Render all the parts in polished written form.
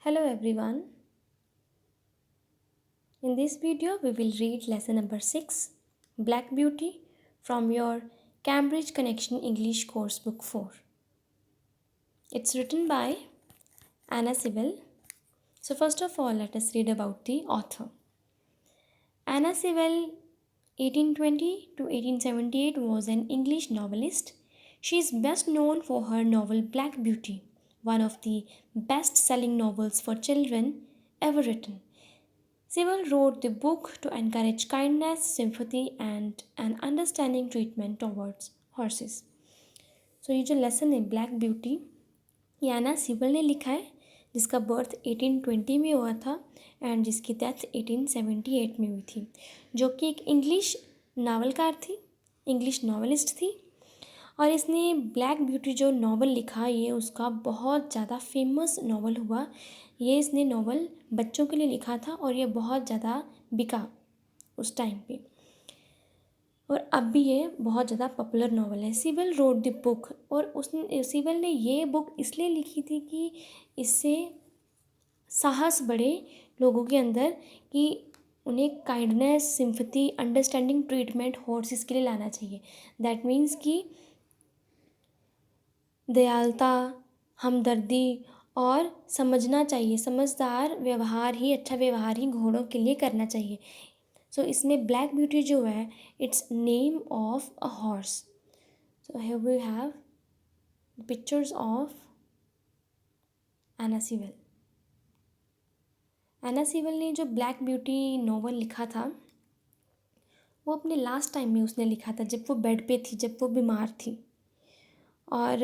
Hello everyone. In this video we will read lesson number 6 Black Beauty from your Cambridge Connection English course book 4. It's written by Anna Sewell. So first of all let us read about the author. Anna Sewell 1820 to 1878 was an English novelist. She is best known for her novel Black Beauty, one of the best-selling novels for children ever written. Sewell wrote the book to encourage kindness, sympathy, and an understanding treatment towards horses. So ये जो lesson है black beauty ये आना civil ने लिखा है जिसका birth 1820 में हुआ था एंड जिसकी डेथ 1878 में हुई थी, जो कि एक इंग्लिश नावलकार थी, इंग्लिश नॉवेलिस्ट थी। और इसने ब्लैक ब्यूटी जो नावल लिखा ये उसका बहुत ज़्यादा फेमस नावल हुआ। ये इसने नावल बच्चों के लिए लिखा था और ये बहुत ज़्यादा बिका उस टाइम पे, और अब भी ये बहुत ज़्यादा पॉपुलर नावल है। सिवल रोड द बुक, और उसने सिवल ने ये बुक इसलिए लिखी थी कि इससे साहस बढ़े लोगों के अंदर कि उन्हें kindness, sympathy, understanding treatment horses के लिए लाना चाहिए। दैट मीन्स कि दयालुता, हमदर्दी और समझना चाहिए, समझदार व्यवहार ही, अच्छा व्यवहार ही घोड़ों के लिए करना चाहिए। सो इसमें ब्लैक ब्यूटी जो है it's name of a horse. So here we have pictures of Anna Sewell. Anna Sewell ने जो ब्लैक ब्यूटी नॉवल लिखा था वो अपने लास्ट टाइम में उसने लिखा था, जब वो बेड पे थी, जब वो बीमार थी, और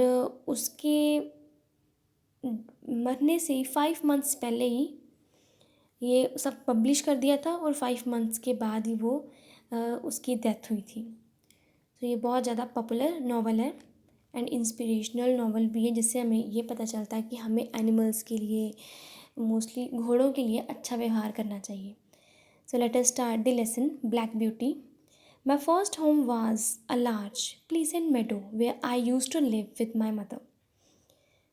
उसके मरने से 5 मंथ्स पहले ही ये सब पब्लिश कर दिया था और 5 मंथ्स के बाद ही वो उसकी डेथ हुई थी। तो ये बहुत ज़्यादा पॉपुलर नावल है एंड इंस्पिरेशनल नावल भी है, जिससे हमें ये पता चलता है कि हमें एनिमल्स के लिए, मोस्टली घोड़ों के लिए अच्छा व्यवहार करना चाहिए। So let us start the lesson Black Beauty. My first home was a large pleasant meadow where I use to live with my mother.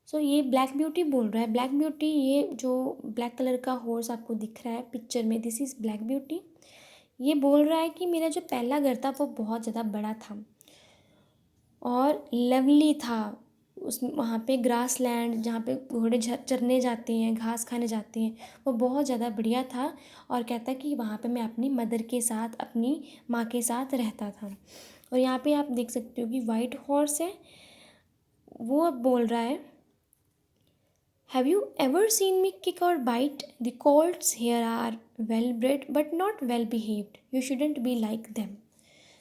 So ये ब्लैक ब्यूटी बोल रहा है। ब्लैक ब्यूटी, ये जो ब्लैक कलर का horse आपको दिख रहा है पिक्चर में, दिस इज़ ब्लैक ब्यूटी। ये बोल रहा है कि मेरा जो पहला घर था वो बहुत ज़्यादा बड़ा था और लवली था। उस वहाँ पे ग्रास लैंड, जहाँ पे घोड़े चरने जाते हैं, घास खाने जाते हैं, वो बहुत ज़्यादा बढ़िया था। और कहता है कि वहाँ पे मैं अपनी मदर के साथ, अपनी माँ के साथ रहता था। और यहाँ पे आप देख सकते हो कि वाइट हॉर्स है, वो अब बोल रहा है, Have you ever seen me kick or bite? The colts here are well bred but not well behaved. You shouldn't be like them.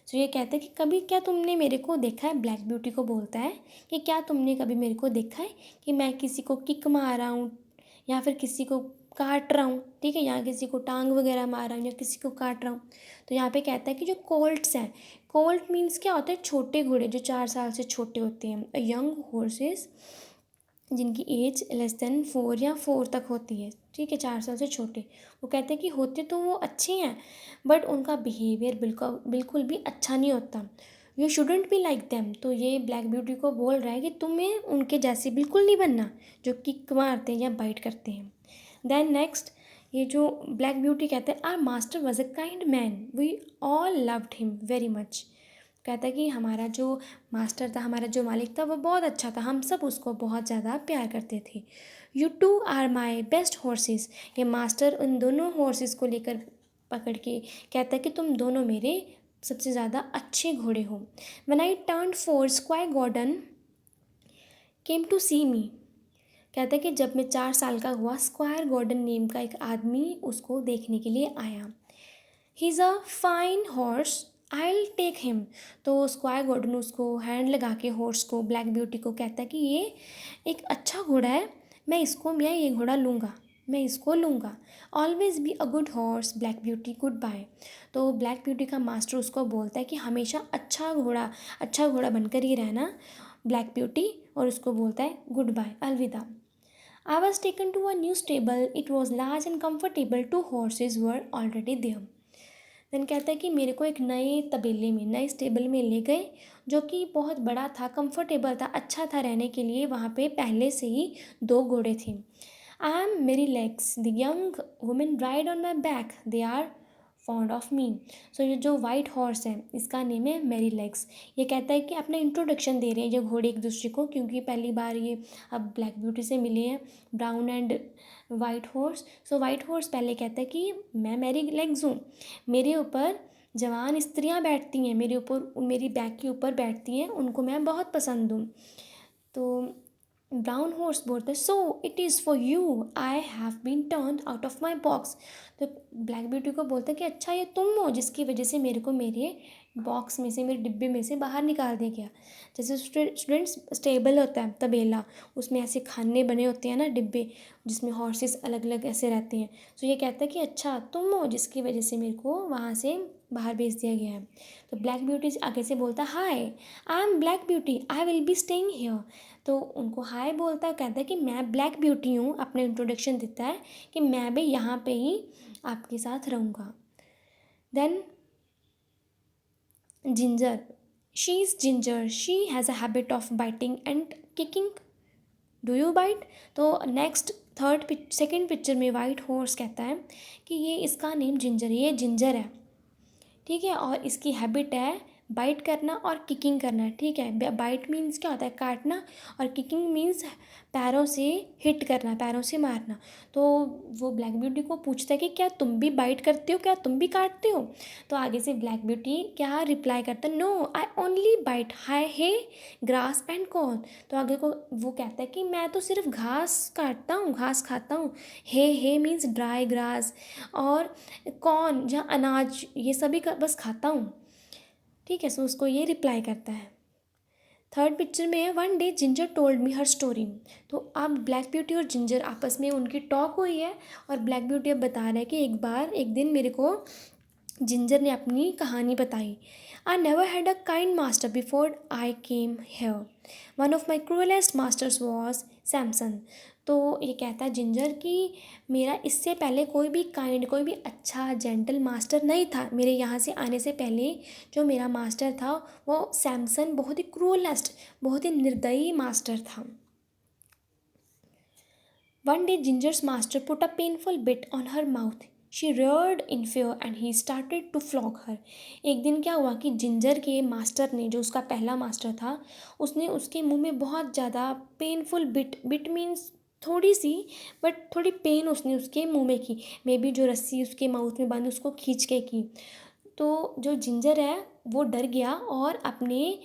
So ये कहता है कि कभी क्या तुमने मेरे को देखा है, ब्लैक ब्यूटी को बोलता है कि क्या तुमने कभी मेरे को देखा है कि मैं किसी को किक मार रहा हूँ या फिर किसी को काट रहा हूँ, ठीक है, या किसी को टांग वगैरह मार रहा हूँ या किसी को काट रहा हूँ। तो यहाँ पे कहता है कि जो कोल्ट्स हैं, कोल्ट मीन्स क्या होता है, छोटे घोड़े जो 4 साल से छोटे होते हैं, यंग हॉर्सेस जिनकी एज लेस देन 4 या 4 तक होती है, ठीक है, 4 साल से छोटे। वो कहते हैं कि होते तो वो अच्छे हैं बट उनका बिहेवियर बिल्कुल बिल्कुल भी अच्छा नहीं होता। You shouldn't be like them. तो ये ब्लैक ब्यूटी को बोल रहा है कि तुम्हें उनके जैसे बिल्कुल नहीं बनना जो किक मारते हैं या बाइट करते हैं। देन नेक्स्ट, ये जो ब्लैक ब्यूटी कहते हैं, our master was a kind man, we all loved him very much. कहता है कि हमारा जो मास्टर था, हमारा जो मालिक था, वो बहुत अच्छा था, हम सब उसको बहुत ज़्यादा प्यार करते थे। You two are my best horses. ये मास्टर उन दोनों हॉर्सेस को लेकर पकड़ के कहता है कि तुम दोनों मेरे सबसे ज़्यादा अच्छे घोड़े हो। When I turn 4 squire Gordon came to see me. कहता है कि जब मैं 4 साल का हुआ, स्क्वायर गॉर्डन नेम का एक आदमी उसको देखने के लिए आया। He is a fine horse, I will take him. तो स्क्वायर गॉर्डन उसको हैंड लगा के हॉर्स को, ब्लैक ब्यूटी को कहता है कि ये एक अच्छा घोड़ा है, मैं ये घोड़ा लूँगा, मैं इसको लूँगा। Always be a good horse Black Beauty, goodbye. तो ब्लैक ब्यूटी का मास्टर उसको बोलता है कि हमेशा अच्छा घोड़ा बनकर ही रहना ब्लैक ब्यूटी, और उसको बोलता है गुड बाय, अलविदा। I was taken to a new stable. It was large and comfortable. 2 horses were already there. Then कहता है कि मेरे को एक नए तबेले में, नए स्टेबल में ले गए जो कि बहुत बड़ा था, कंफर्टेबल था, अच्छा था रहने के लिए। वहाँ पे पहले से ही 2 घोड़े थे। आई एम मेरी legs, the young women ride on my back, they are fond of me. So ये जो वाइट हॉर्स है इसका नेम है मेरी लेग्स। ये कहता है कि अपना इंट्रोडक्शन दे रहे हैं ये घोड़े एक दूसरे को, क्योंकि पहली बार ये अब ब्लैक ब्यूटी से मिले हैं, brown and white horse. So white horse पहले कहता है कि मैं मेरी लेग्स हूँ, मेरे ऊपर जवान स्त्रियाँ बैठती हैं, मेरे ऊपर मेरी बैक के ऊपर बैठती हैं, उनको मैं बहुत पसंद हूँ। तो ब्राउन हॉर्स बोलता है so it is for you, I have been turn out of my box. तो ब्लैक ब्यूटी को बोलता है कि अच्छा ये तुम हो जिसकी वजह से मेरे को मेरे बॉक्स में से, मेरे डिब्बे में से बाहर निकाल दिया गया। जैसे स्टूडेंट्स स्टेबल होता है तबेला, उसमें ऐसे खाने बने होते हैं ना डिब्बे, जिसमें हॉर्सेस अलग अलग ऐसे रहते हैं। तो ये कहता है कि अच्छा तुम हो जिसकी वजह से मेरे को वहाँ से बाहर भेज दिया गया है। तो ब्लैक ब्यूटी आगे से बोलता है hi, I am Black Beauty, I will be staying here. तो उनको हाय बोलता है, कहता है कि मैं ब्लैक ब्यूटी हूँ, अपना इंट्रोडक्शन देता है कि मैं भी यहाँ पे ही आपके साथ रहूँगा। Then Ginger, she is Ginger, she has a habit of biting and kicking, do you bite. तो नेक्स्ट सेकेंड पिक्चर में वाइट हॉर्स कहता है कि ये इसका नेम जिंजर है, ये जिंजर है, ठीक है, और इसकी हैबिट है बाइट करना और किकिंग करना, ठीक है। बाइट मीन्स क्या होता है, काटना, और किकिंग मीन्स पैरों से हिट करना, पैरों से मारना। तो वो ब्लैक ब्यूटी को पूछता है कि क्या तुम भी बाइट करते हो, क्या तुम भी काटते हो। तो आगे से ब्लैक ब्यूटी क्या रिप्लाई करता है, no I only bite high hay grass and corn. तो आगे को वो कहता है कि मैं तो सिर्फ घास काटता हूँ, घास खाता हूँ, हे मीन्स ड्राई ग्रास, और कॉर्न जहाँ अनाज, ये सभी का बस खाता हूँ, ठीक है। सो उसको ये रिप्लाई करता है। थर्ड पिक्चर में है one day Ginger told me her story. तो अब ब्लैक ब्यूटी और जिंजर आपस में उनकी टॉक हुई है, और ब्लैक ब्यूटी अब बता रहा है कि एक दिन मेरे को जिंजर ने अपनी कहानी बताई। I never had a kind master before I came here, one of my cruellest masters was Samson. तो ये कहता है जिंजर कि मेरा इससे पहले कोई भी काइंड, कोई भी अच्छा जेंटल मास्टर नहीं था। मेरे यहाँ से आने से पहले जो मेरा मास्टर था वो सैमसन बहुत ही क्रूएलेस्ट, बहुत ही निर्दयी मास्टर था। One day, Ginger's master put a painful bit on her mouth. She reared in fear and he started to flog her. एक दिन क्या हुआ कि जिंजर के मास्टर ने, जो उसका पहला मास्टर था, उसने उसके मुंह में बहुत ज़्यादा पेनफुल बिट मीन्स थोड़ी सी, बट थोड़ी पेन उसने उसके मुंह में की। मे बी जो रस्सी उसके माउथ में बांधी उसको खींच के की। तो जो जिंजर है वो डर गया और अपने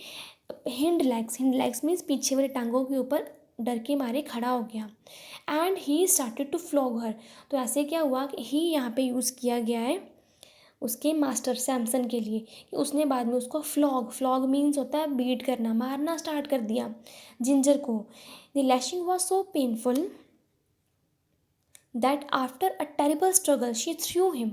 हिंड लेग्स मीन्स पीछे वाले टांगों के ऊपर डर के मारे खड़ा हो गया। And he started to flog her. तो ऐसे क्या हुआ कि ही यहाँ पे यूज़ किया गया है उसके मास्टर सैमसन के लिए, कि उसने बाद में उसको फ्लॉग मीन्स होता है बीट करना, मारना स्टार्ट कर दिया जिंजर को। The lashing was so painful that after a terrible struggle she threw him.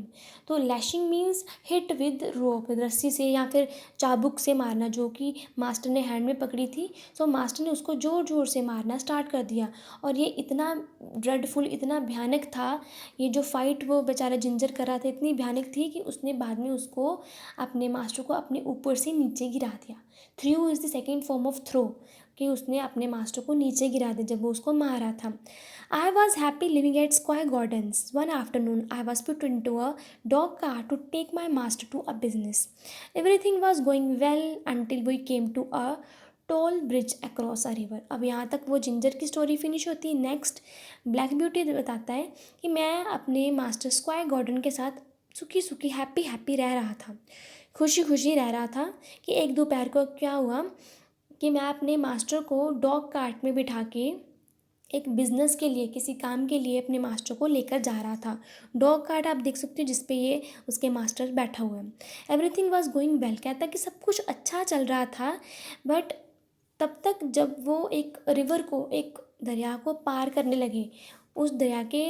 तो लैशिंग मीन्स हिट विद रोप, रस्सी से या फिर चाबुक से मारना, जो कि मास्टर ने हैंड में पकड़ी थी। सो मास्टर ने उसको ज़ोर ज़ोर से मारना स्टार्ट कर दिया, और ये इतना ड्रेडफुल, इतना भयानक था, ये जो फाइट वो बेचारा जिंजर कर रहा था इतनी भयानक थी कि उसने बाद में उसको, अपने मास्टर को अपने ऊपर से नीचे गिरा दिया। Threw is the second form of throw, कि उसने अपने मास्टर को नीचे गिरा दिया जब वो उसको मार रहा था। I was happy living at Square Gardens. One afternoon, I was put into a dog cart to take my master to a business. Everything was going well until we came to a tall bridge across a river. अब यहाँ तक वो ginger की story finish होती है। Next black beauty बताता है कि मैं अपने मास्टर स्क्वायर गॉर्डन के साथ सुखी सुखी हैप्पी रह रहा था, खुशी खुशी रह रहा था, कि एक दोपहर को क्या हुआ कि मैं अपने मास्टर को डॉग कार्ट में बिठा के एक बिज़नेस के लिए, किसी काम के लिए अपने मास्टर को लेकर जा रहा था। डॉग कार्ट आप देख सकते हो जिस पे ये उसके मास्टर बैठा हुआ है। एवरीथिंग वाज गोइंग वेल, कहता कि सब कुछ अच्छा चल रहा था, बट तब तक जब वो एक रिवर को, एक दरिया को पार करने लगे, उस दरिया के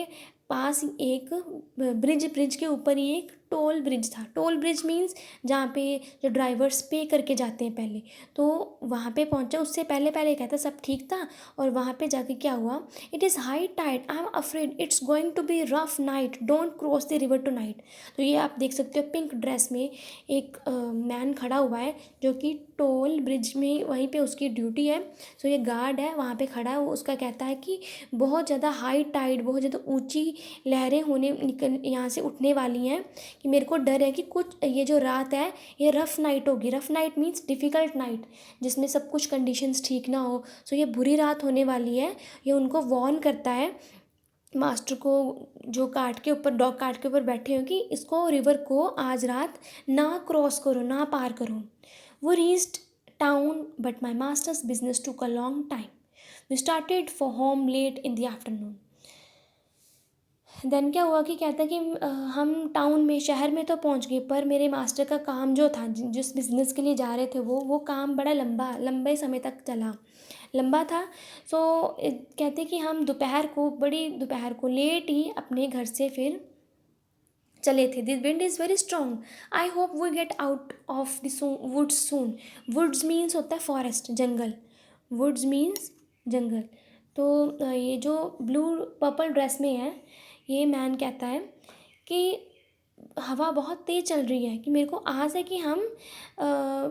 पास एक ब्रिज के ऊपर ही एक टोल ब्रिज था। टोल ब्रिज मीन्स जहाँ पे जो ड्राइवर्स पे करके जाते हैं पहले, तो वहाँ पे पहुँचा। उससे पहले पहले कहता सब ठीक था, और वहाँ पे जाके क्या हुआ, it is high tide, I am afraid it's going to be rough night, don't cross the river tonight. तो ये आप देख सकते हो पिंक ड्रेस में एक मैन खड़ा हुआ है जो कि टोल ब्रिज में वहीं पे उसकी ड्यूटी है। सो ये गार्ड है वहाँ पे खड़ा है, वो उसका कहता है कि बहुत ज़्यादा हाई टाइड, बहुत ज़्यादा ऊंची लहरें होने निकल यहाँ से उठने वाली हैं, कि मेरे को डर है कि कुछ ये जो रात है ये रफ़ नाइट होगी। Rough night means difficult night, जिसमें सब कुछ कंडीशंस ठीक ना हो। सो ये बुरी रात होने वाली है। ये उनको वॉर्न करता है मास्टर को, जो कार्ट के ऊपर, डॉग कार्ट के ऊपर बैठे हो, कि इसको रिवर को आज रात ना क्रॉस करो, ना पार करो। वो reached town but my master's business took a long time. We started for home late in the afternoon. Then क्या हुआ कि कहता है कि हम टाउन में, शहर में तो पहुंच गए, पर मेरे मास्टर का काम जो था, जिस बिज़नेस के लिए जा रहे थे वो काम बड़ा लंबे समय तक चला, लंबा था। सो कहते कि हम दोपहर को लेट ही अपने घर से फिर चले थे। This wind is very strong, I hope we get out of the woods soon. Woods means होता है फॉरेस्ट, जंगल। वुड्स मीन्स जंगल। तो ये जो ब्लू पर्पल ड्रेस में है, ये मैन कहता है कि हवा बहुत तेज़ चल रही है, कि मेरे को आस है कि हम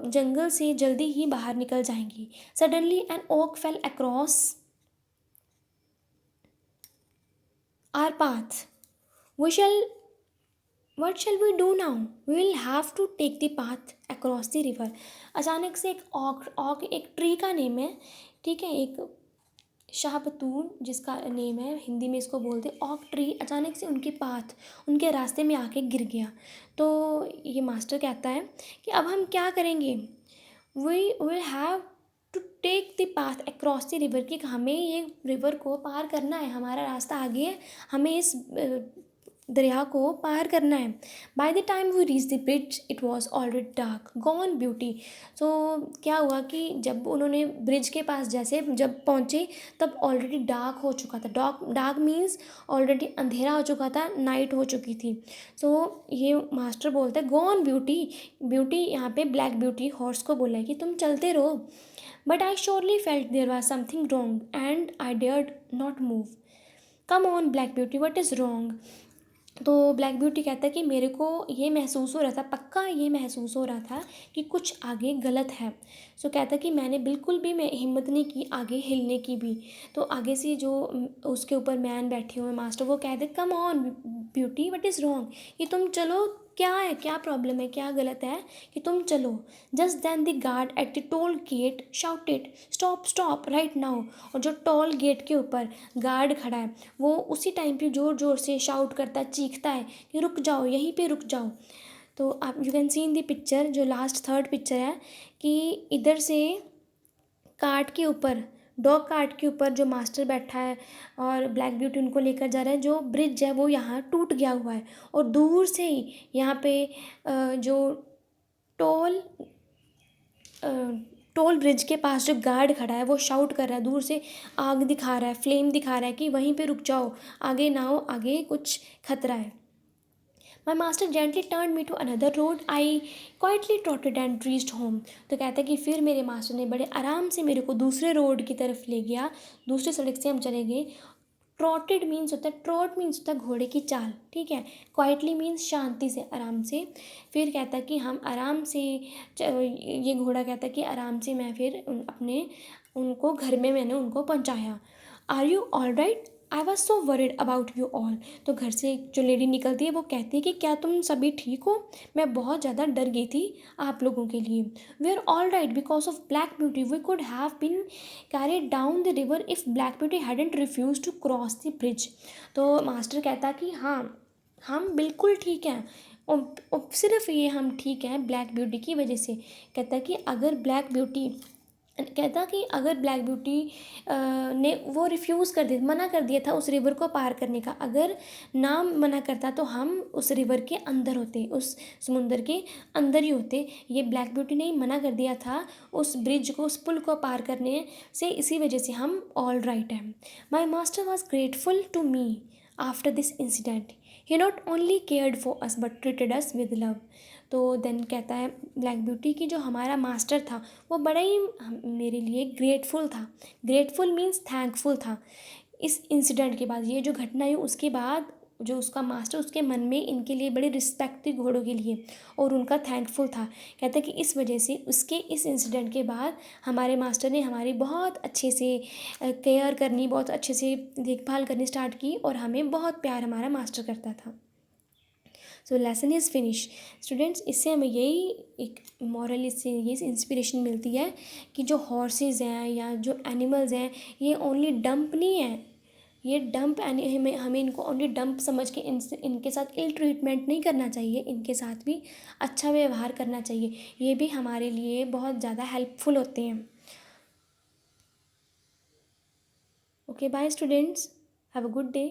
जंगल से जल्दी ही बाहर निकल जाएंगी। Suddenly an oak fell across our path. We shall what shall we do now, we will have to take the path across the river. अचानक से एक ऑक एक ट्री का नेम है, ठीक है, एक शाहबतून जिसका नेम है, हिंदी में इसको बोलते ऑक ट्री, अचानक से उनके रास्ते में आके गिर गया। तो ये मास्टर कहता है कि अब हम क्या करेंगे। We will have to take the path across the river, कि हमें ये रिवर को पार करना है, हमारा रास्ता आगे है, हमें इस दरिया को पार करना है। By the time we reach the bridge it was already dark gone Beauty. So क्या हुआ कि जब उन्होंने ब्रिज के पास जैसे जब पहुँचे, तब ऑलरेडी डार्क हो चुका था। डार्क मीन्स ऑलरेडी अंधेरा हो चुका था, नाइट हो चुकी थी। सो ये मास्टर बोलते हैं गॉन ब्यूटी। ब्यूटी यहाँ पे ब्लैक ब्यूटी हॉर्स को बोला है कि तुम चलते रहो। But I surely felt there was something wrong and I dared not move. Come on Black Beauty, what is wrong. तो ब्लैक ब्यूटी कहता है कि मेरे को ये महसूस हो रहा था, पक्का ये महसूस हो रहा था कि कुछ आगे गलत है। सो कहता है कि मैंने बिल्कुल भी मैं हिम्मत नहीं की आगे हिलने की भी। तो आगे से जो उसके ऊपर मैन बैठे हुए मास्टर, वो कहते come on beauty what is wrong, कि तुम चलो, क्या है, क्या प्रॉब्लम है, क्या गलत है, कि तुम चलो। Just then the guard at the toll gate shouted stop stop right now. और जो टोल गेट के ऊपर गार्ड खड़ा है, वो उसी टाइम पे ज़ोर ज़ोर से शाउट करता है, चीखता है कि रुक जाओ, यहीं पे रुक जाओ। तो आप you can see in the picture, जो लास्ट थर्ड पिक्चर है, कि इधर से कार्ट के ऊपर, डॉग कार्ट के ऊपर जो मास्टर बैठा है और ब्लैक ब्यूटी उनको लेकर जा रहा है, जो ब्रिज है वो यहाँ टूट गया हुआ है। और दूर से ही यहाँ पे जो टोल टोल ब्रिज के पास जो गार्ड खड़ा है, वो शाउट कर रहा है, दूर से आग दिखा रहा है, फ्लेम दिखा रहा है कि वहीं पे रुक जाओ, आगे ना हो, आगे कुछ खतरा है। My master gently turn me to another road, I quietly trotted and reached home. तो कहता है कि फिर मेरे मास्टर ने बड़े आराम से मेरे को दूसरे रोड की तरफ ले गया, दूसरी सड़क से हम चले गए। ट्रॉटेड मीन्स होता है, ट्रॉट मीन्स होता है घोड़े की चाल, ठीक है। क्वाइटली मीन्स शांति से, आराम से। फिर कहता है कि हम आराम से ये घोड़ा कहता है कि आराम से मैं फिर अपने उनको घर में मैंने उनको पहुंचाया। Are you all right, I was so worried about you all. तो घर से जो लेडी निकलती है, वो कहती है कि क्या तुम सभी ठीक हो, मैं बहुत ज़्यादा डर गई थी आप लोगों के लिए। We are all right because of Black Beauty, we could have been carried down the river if Black Beauty hadn't refuse to cross the bridge. तो मास्टर कहता कि हाँ, हम बिल्कुल ठीक हैं, और सिर्फ ये हम ठीक हैं ब्लैक ब्यूटी की वजह से। कहता कि अगर ब्लैक ब्यूटी कहता कि अगर ब्लैक ब्यूटी ने वो रिफ्यूज़ कर दिया, मना कर दिया था उस रिवर को पार करने का, अगर ना मना करता तो हम उस रिवर के अंदर होते, उस समुंदर के अंदर ही होते। ये ब्लैक ब्यूटी ने ही मना कर दिया था उस ब्रिज को, उस पुल को पार करने से, इसी वजह से हम ऑल राइट हैं। My master was grateful to me after this incident, he not only cared for us but treated us with love. तो देन कहता है ब्लैक ब्यूटी की जो हमारा मास्टर था, वो बड़ा ही मेरे लिए ग्रेटफुल था। ग्रेटफुल मीन्स थैंकफुल था। इस इंसिडेंट के बाद, ये जो घटना हुई उसके बाद जो उसका मास्टर, उसके मन में इनके लिए बड़ी रिस्पेक्ट थी घोड़ों के लिए और उनका थैंकफुल था। कहता है कि इस वजह से उसके इस इंसिडेंट के बाद हमारे मास्टर ने हमारी बहुत अच्छे से केयर करनी, बहुत अच्छे से देखभाल करनी स्टार्ट की और हमें बहुत प्यार हमारा मास्टर करता था। So lesson is finish students. इससे हमें यही एक मॉरल, इससे ये इंस्पिरेशन मिलती है कि जो हॉर्सेस हैं या जो एनिमल्स हैं ये ओनली डंप नहीं है, ये डंप हमें हमें इनको ओनली डंप समझ के इनके साथ इल ट्रीटमेंट नहीं करना चाहिए, इनके साथ भी अच्छा व्यवहार करना चाहिए। ये भी हमारे लिए बहुत ज़्यादा हेल्पफुल होते हैं। Okay bye students, have a good day.